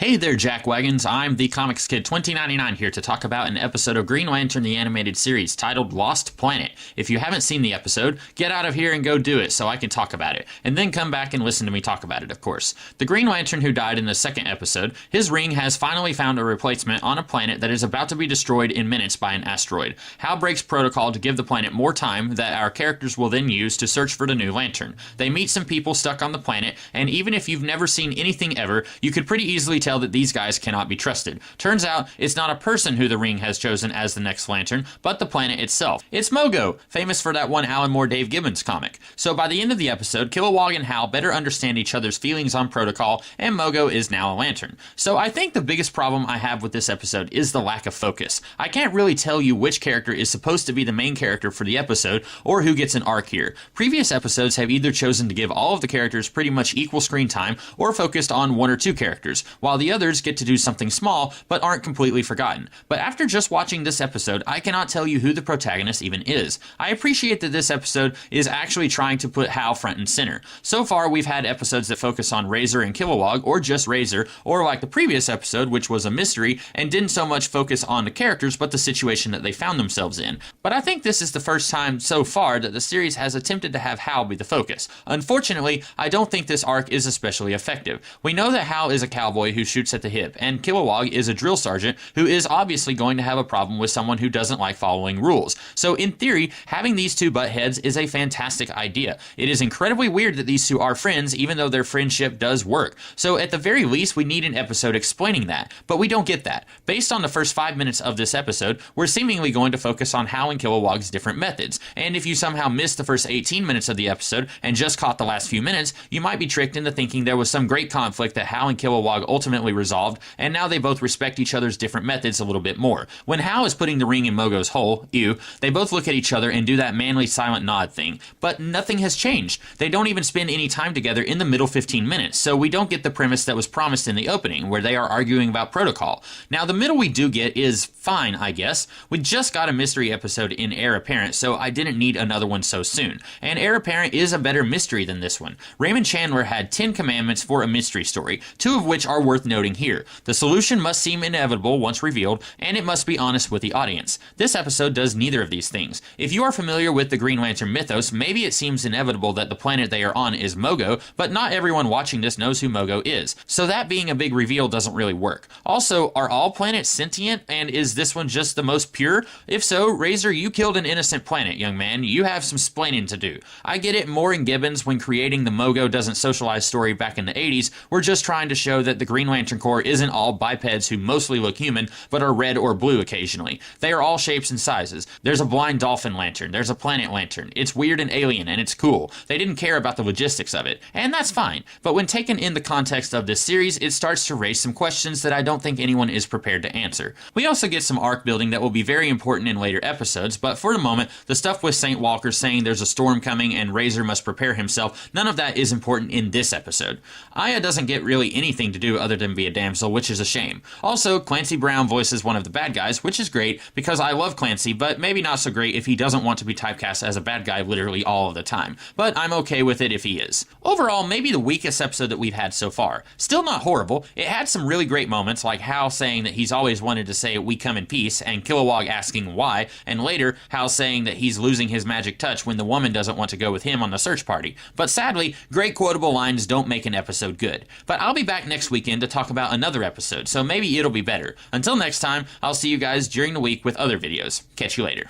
Hey there, Jackwagons. I'm the Comics Kid 2099 here to talk about an episode of Green Lantern the Animated Series titled Lost Planet. If you haven't seen the episode, get out of here and go do it so I can talk about it, and then come back and listen to me talk about it, of course. The Green Lantern who died in the second episode, his ring has finally found a replacement on a planet that is about to be destroyed in minutes by an asteroid. Hal breaks protocol to give the planet more time that our characters will then use to search for the new Lantern. They meet some people stuck on the planet, and even if you've never seen anything ever, you could pretty easily tell that these guys cannot be trusted. Turns out, it's not a person who the ring has chosen as the next Lantern, but the planet itself. It's Mogo, famous for that one Alan Moore Dave Gibbons comic. So by the end of the episode, Kilowog and Hal better understand each other's feelings on protocol, and Mogo is now a Lantern. So I think the biggest problem I have with this episode is the lack of focus. I can't really tell you which character is supposed to be the main character for the episode, or who gets an arc here. Previous episodes have either chosen to give all of the characters pretty much equal screen time, or focused on one or two characters, while the others get to do something small, but aren't completely forgotten. But after just watching this episode, I cannot tell you who the protagonist even is. I appreciate that this episode is actually trying to put Hal front and center. So far, we've had episodes that focus on Razor and Kilowog, or just Razor, or like the previous episode, which was a mystery, and didn't so much focus on the characters, but the situation that they found themselves in. But I think this is the first time so far that the series has attempted to have Hal be the focus. Unfortunately, I don't think this arc is especially effective. We know that Hal is a cowboy who shoots at the hip, and Kilowog is a drill sergeant who is obviously going to have a problem with someone who doesn't like following rules. So in theory, having these two butt heads is a fantastic idea. It is incredibly weird that these two are friends, even though their friendship does work. So at the very least, we need an episode explaining that, but we don't get that. Based on the first 5 minutes of this episode, we're seemingly going to focus on Hal and Kilowog's different methods, and if you somehow missed the first 18 minutes of the episode and just caught the last few minutes, you might be tricked into thinking there was some great conflict that Hal and Kilowog ultimately resolved, and now they both respect each other's different methods a little bit more. When Hal is putting the ring in Mogo's hole, they both look at each other and do that manly silent nod thing. But nothing has changed. They don't even spend any time together in the middle 15 minutes, so we don't get the premise that was promised in the opening, where they are arguing about protocol. Now, the middle we do get is fine, I guess. We just got a mystery episode in Heir Apparent, so I didn't need another one so soon. And Heir Apparent is a better mystery than this one. Raymond Chandler had 10 commandments for a mystery story, 2 of which are worth noting here. The solution must seem inevitable once revealed, and it must be honest with the audience. This episode does neither of these things. If you are familiar with the Green Lantern mythos, maybe it seems inevitable that the planet they are on is Mogo, but not everyone watching this knows who Mogo is. So that being a big reveal doesn't really work. Also, are all planets sentient, and is this one just the most pure? If so, Razor, you killed an innocent planet, young man. You have some splaining to do. I get it, Moore and Gibbons, when creating the Mogo doesn't socialize story back in the 80s, were just trying to show that the Green Lantern Corps isn't all bipeds who mostly look human, but are red or blue occasionally. They are all shapes and sizes. There's a blind dolphin lantern, there's a planet lantern. It's weird and alien, and it's cool. They didn't care about the logistics of it, and that's fine. But when taken in the context of this series, it starts to raise some questions that I don't think anyone is prepared to answer. We also get some arc building that will be very important in later episodes, but for the moment, the stuff with St. Walker saying there's a storm coming and Razor must prepare himself, none of that is important in this episode. Aya doesn't get really anything to do other than be a damsel, which is a shame. Also, Clancy Brown voices one of the bad guys, which is great, because I love Clancy, but maybe not so great if he doesn't want to be typecast as a bad guy literally all of the time. But I'm okay with it if he is. Overall, maybe the weakest episode that we've had so far. Still not horrible. It had some really great moments, like Hal saying that he's always wanted to say "we come in peace," and Kilowog asking why, and later, Hal saying that he's losing his magic touch when the woman doesn't want to go with him on the search party. But sadly, great quotable lines don't make an episode good. But I'll be back next weekend to talk about another episode, so maybe it'll be better. Until next time, I'll see you guys during the week with other videos. Catch you later.